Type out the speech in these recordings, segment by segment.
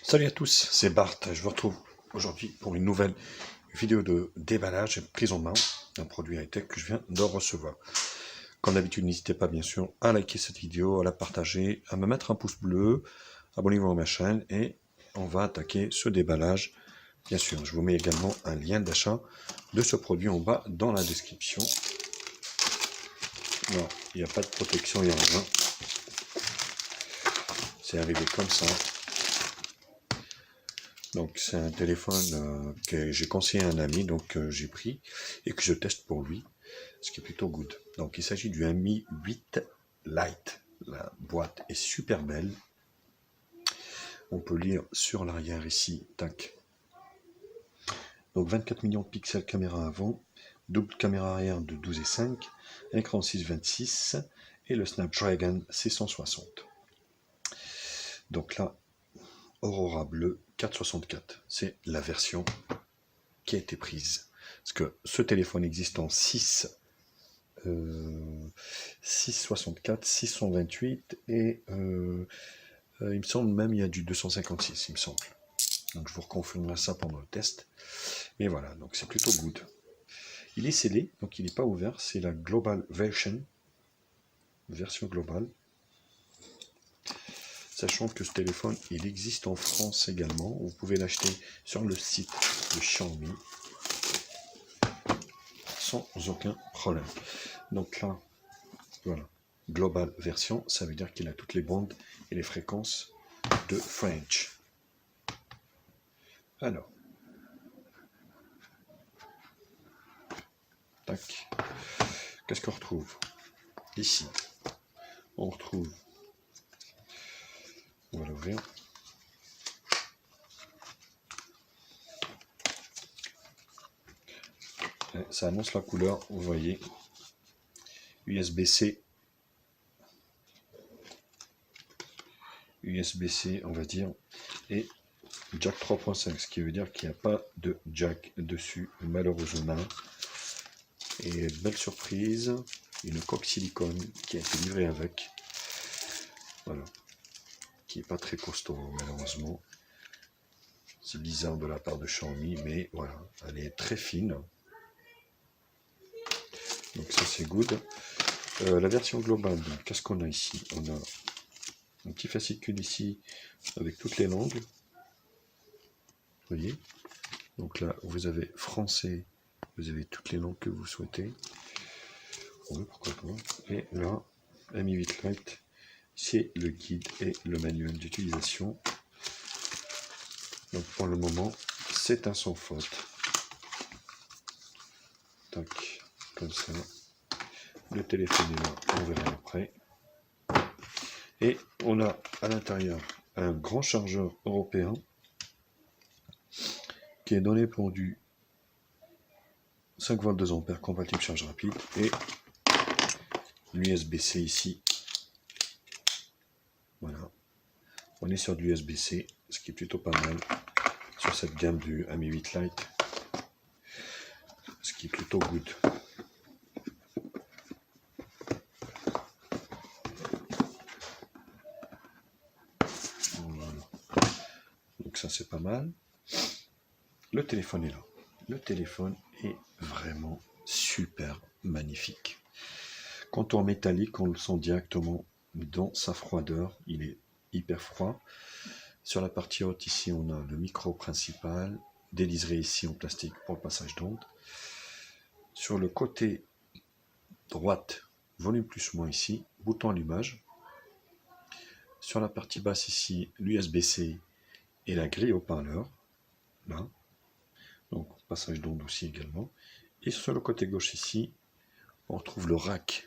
Salut à tous, c'est Bart. Je vous retrouve aujourd'hui pour une nouvelle vidéo de déballage et prise en main d'un produit high-tech que je viens de recevoir. Comme d'habitude, n'hésitez pas bien sûr à liker cette vidéo, à la partager, à me mettre un pouce bleu, abonnez-vous à ma chaîne et on va attaquer ce déballage. Bien sûr, je vous mets également un lien d'achat de ce produit en bas dans la description. Non, il n'y a pas de protection, il n'y a rien. C'est arrivé comme ça. Donc c'est un téléphone que j'ai conseillé à un ami, donc j'ai pris et que je teste pour lui, ce qui est plutôt good. Donc il s'agit du Mi 8 Lite. La boîte est super belle. On peut lire sur l'arrière ici, tac. Donc 24 millions de pixels caméra avant, double caméra arrière de 12,5, écran 6,26 et le Snapdragon 660. Donc là, Aurora Bleu 464, c'est la version qui a été prise. Parce que ce téléphone existe en 664, 628 et il me semble même il y a du 256, il me semble. Donc je vous reconfirmerai ça pendant le test. Mais voilà, donc c'est plutôt good. Il est scellé, donc il n'est pas ouvert, c'est la Global Version globale. Sachant que ce téléphone, il existe en France également. Vous pouvez l'acheter sur le site de Xiaomi sans aucun problème. Donc là, voilà, Global Version, ça veut dire qu'il a toutes les bandes et les fréquences de French. Alors, tac, qu'est-ce qu'on retrouve ici? On retrouve, on va l'ouvrir. Ça annonce la couleur, vous voyez, USB-C, on va dire, et jack 3.5, ce qui veut dire qu'il n'y a pas de jack dessus, malheureusement. Et belle surprise, une coque silicone qui a été livrée avec, voilà, qui n'est pas très costaud malheureusement. C'est bizarre de la part de Xiaomi, mais voilà, elle est très fine. Donc ça c'est good. La version globale, qu'est-ce qu'on a ici? On a un petit fascicule ici avec toutes les langues. Vous voyez? Donc là, vous avez français, vous avez toutes les langues que vous souhaitez. Oui, pourquoi pas. Et là, Mi 8 Lite, c'est le guide et le manuel d'utilisation. Donc pour le moment, c'est un sans faute. Tac, comme ça. Le téléphone est là, on verra après. Et on a à l'intérieur un grand chargeur européen qui est donné pour du 5 volts 2 ampères compatible charge rapide et l'USB-C ici. Voilà. On est sur du USB-C, ce qui est plutôt pas mal sur cette gamme du Mi 8 Lite. Ce qui est plutôt good. Voilà. Donc ça c'est pas mal. Le téléphone est là. Le téléphone est vraiment super magnifique. Contour métallique, on le sent directement dans sa froideur. Il est hyper froid. Sur la partie haute, ici, on a le micro principal, des liserés ici en plastique pour le passage d'onde. Sur le côté droite, volume plus moins ici, bouton allumage. Sur la partie basse ici, l'USB-C et la grille haut-parleur. Là. Donc, passage d'onde aussi également. Et sur le côté gauche ici, on retrouve le rack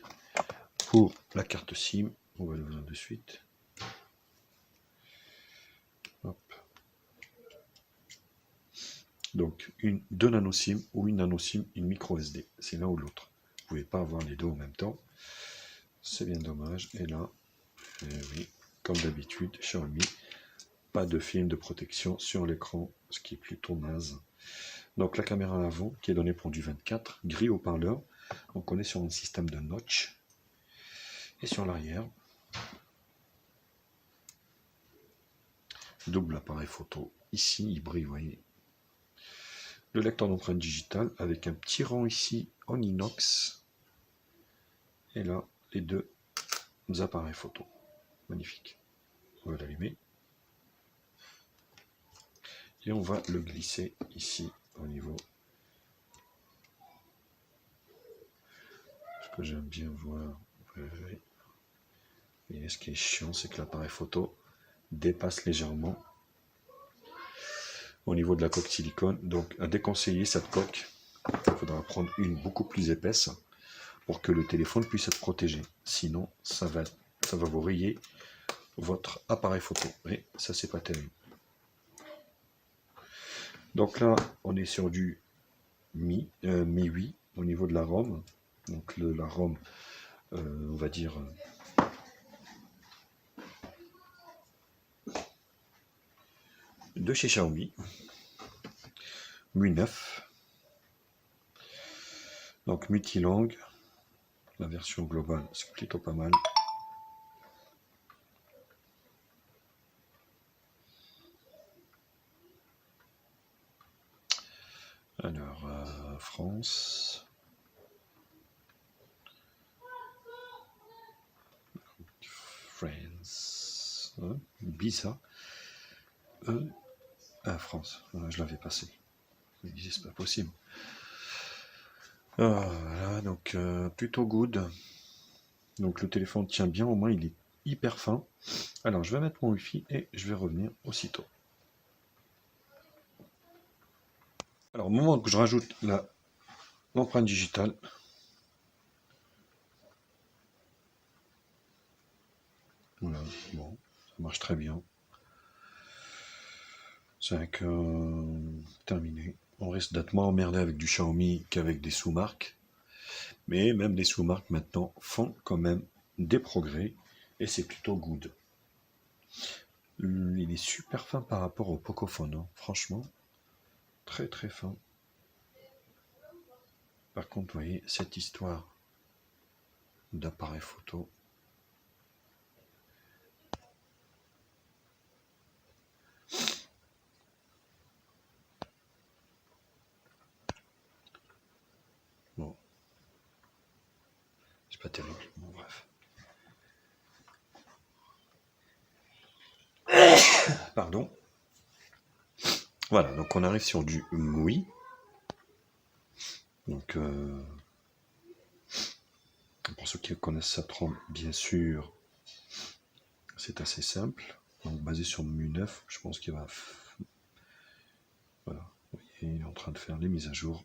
pour la carte SIM. On va l'ouvrir de suite. Hop. Donc, deux nano SIM ou une nano SIM, une micro SD. C'est l'un ou l'autre. Vous ne pouvez pas avoir les deux en même temps. C'est bien dommage. Et là, oui, comme d'habitude, Xiaomi, pas de film de protection sur l'écran, ce qui est plutôt naze. Donc la caméra avant qui est donnée pour du 24, gris haut-parleur. Donc on est sur un système de notch. Et sur l'arrière, double appareil photo. Ici, il brille, vous voyez. Le lecteur d'empreinte digitale avec un petit rang ici en inox. Et là, les deux appareils photo. Magnifique. On va l'allumer. Et on va le glisser ici au niveau. Ce que j'aime bien voir. Et ce qui est chiant, c'est que l'appareil photo dépasse légèrement au niveau de la coque silicone. Donc à déconseiller cette coque. Il faudra prendre une beaucoup plus épaisse pour que le téléphone puisse être protégé. Sinon, ça va vous rayer votre appareil photo. Et ça, c'est pas terrible. Donc là, on est sur du Mi 8 au niveau de la ROM. Donc la ROM, on va dire de chez Xiaomi. Mi 9. Donc multilangue. La version globale, c'est plutôt pas mal. Alors, France. France. Bisa. France. Je l'avais passé. Je me disais, c'est pas possible. Voilà, donc plutôt good. Donc le téléphone tient bien, au moins il est hyper fin. Alors je vais mettre mon Wi-Fi et je vais revenir aussitôt. Alors au moment que je rajoute l'empreinte digitale, voilà, bon, ça marche très bien. 5 terminé. On risque d'être moins emmerdé avec du Xiaomi qu'avec des sous-marques. Mais même les sous-marques maintenant font quand même des progrès et c'est plutôt good. Il est super fin par rapport au Pocophone, hein. Franchement, très très fin. Par contre, vous voyez, cette histoire d'appareil photo, bon, c'est pas terrible, bon bref. Pardon. Voilà, donc on arrive sur du MUI. Donc, pour ceux qui connaissent cette ROM, bien sûr, c'est assez simple. Donc, basé sur MUI 9, je pense qu'il va... Voilà, vous voyez, il est en train de faire les mises à jour.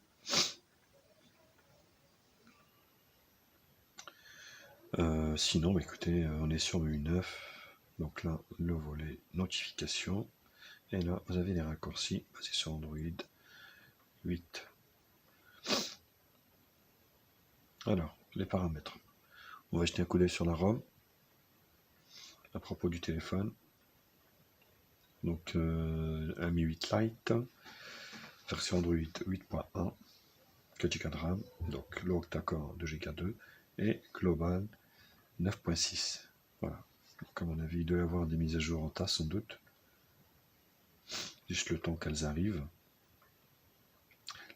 Sinon, bah, écoutez, on est sur MUI 9. Donc là, le volet notification. Et là, vous avez les raccourcis basés sur Android 8. Alors, les paramètres. On va jeter un coup d'œil sur la ROM. À propos du téléphone. Donc, un Mi 8 Lite. Version Android 8.1. 4 Go de RAM. Donc, le octa-core 2 Go 2. Et global 9.6. Voilà. Donc, à mon avis, il doit y avoir des mises à jour en tas, sans doute. Juste le temps qu'elles arrivent.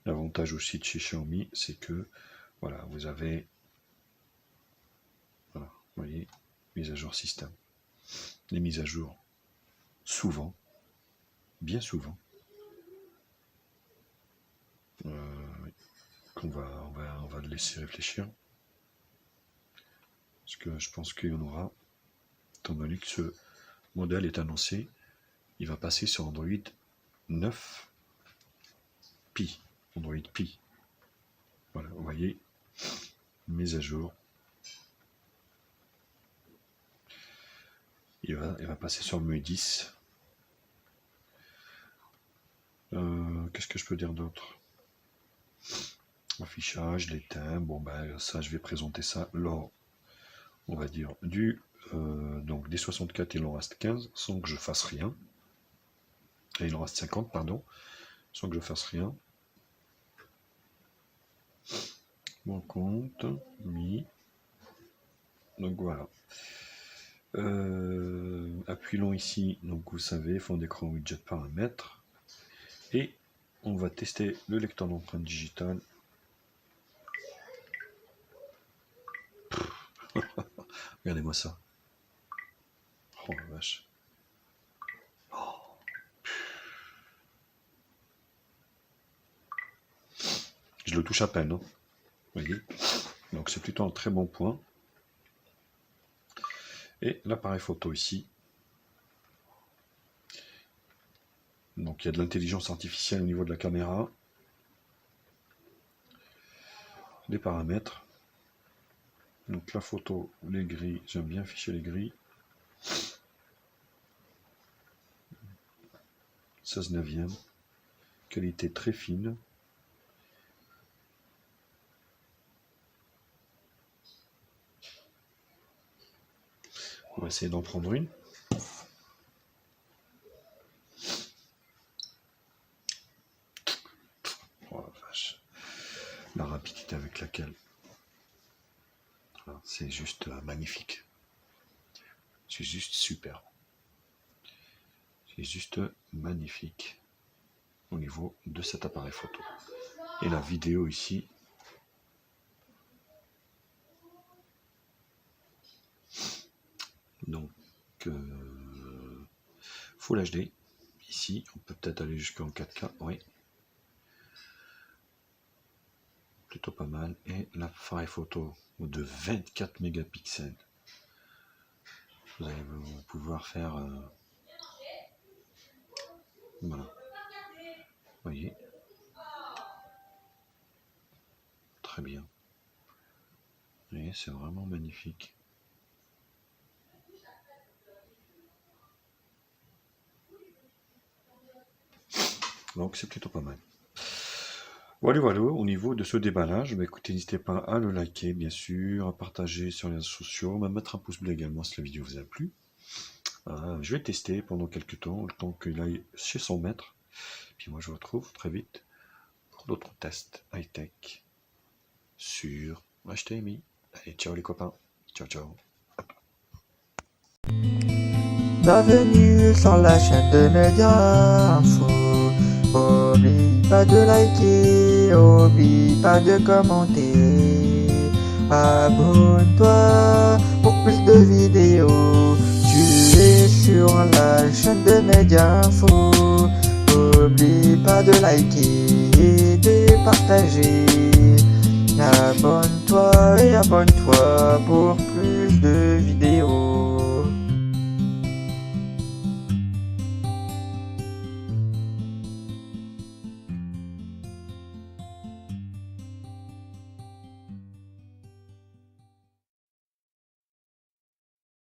L'avantage aussi de chez Xiaomi, c'est que voilà, vous avez, voilà, vous voyez, mise à jour système. Les mises à jour, souvent, bien souvent, on va le laisser réfléchir. Parce que je pense qu'il y en aura, étant donné que ce modèle est annoncé, il va passer sur Android 9 Pi. Android Pi. Voilà, vous voyez, mise à jour. Il va passer sur le MUI 10. Qu'est-ce que je peux dire d'autre? Affichage, les thèmes, bon ben ça je vais présenter ça lors, on va dire, donc des 64 il en reste 15 sans que je fasse rien. Et il en reste 50, pardon, sans que je fasse rien. Mon compte, Mi. Donc voilà. Appuyons ici, donc vous savez, fond d'écran, widget, paramètres. Et on va tester le lecteur d'empreinte digitale. Regardez-moi ça. Oh la vache. Je le touche à peine, hein. Vous voyez. Donc c'est plutôt un très bon point. Et l'appareil photo ici. Donc il y a de l'intelligence artificielle au niveau de la caméra. Les paramètres. Donc la photo, les grilles, j'aime bien afficher les grilles. 16/9. Qualité très fine. On va essayer d'en prendre une. Oh la vache. La rapidité avec laquelle. C'est juste magnifique. C'est juste super. C'est juste magnifique au niveau de cet appareil photo. Et la vidéo ici. Donc, Full HD. Ici, on peut peut-être aller jusqu'en 4K. Oui. Plutôt pas mal. Et l'appareil photo de 24 mégapixels. Vous allez pouvoir faire... voilà. Vous voyez. Très bien. Et c'est vraiment magnifique. Donc c'est plutôt pas mal. Voilà, voilà, au niveau de ce déballage, bah, écoutez, n'hésitez pas à le liker, bien sûr, à partager sur les réseaux sociaux, à mettre un pouce bleu également si la vidéo vous a plu. Je vais tester pendant quelques temps, le temps qu'il aille chez son maître. Puis moi je vous retrouve très vite pour d'autres tests high-tech sur HTMI. Allez, ciao les copains. Ciao, ciao. Bienvenue sur la chaîne de Média Info. Oublie pas de liker, oublie pas de commenter. Abonne-toi pour plus de vidéos. Tu es sur la chaîne de Média Info. Oublie pas de liker et de partager. Abonne-toi et abonne-toi pour plus de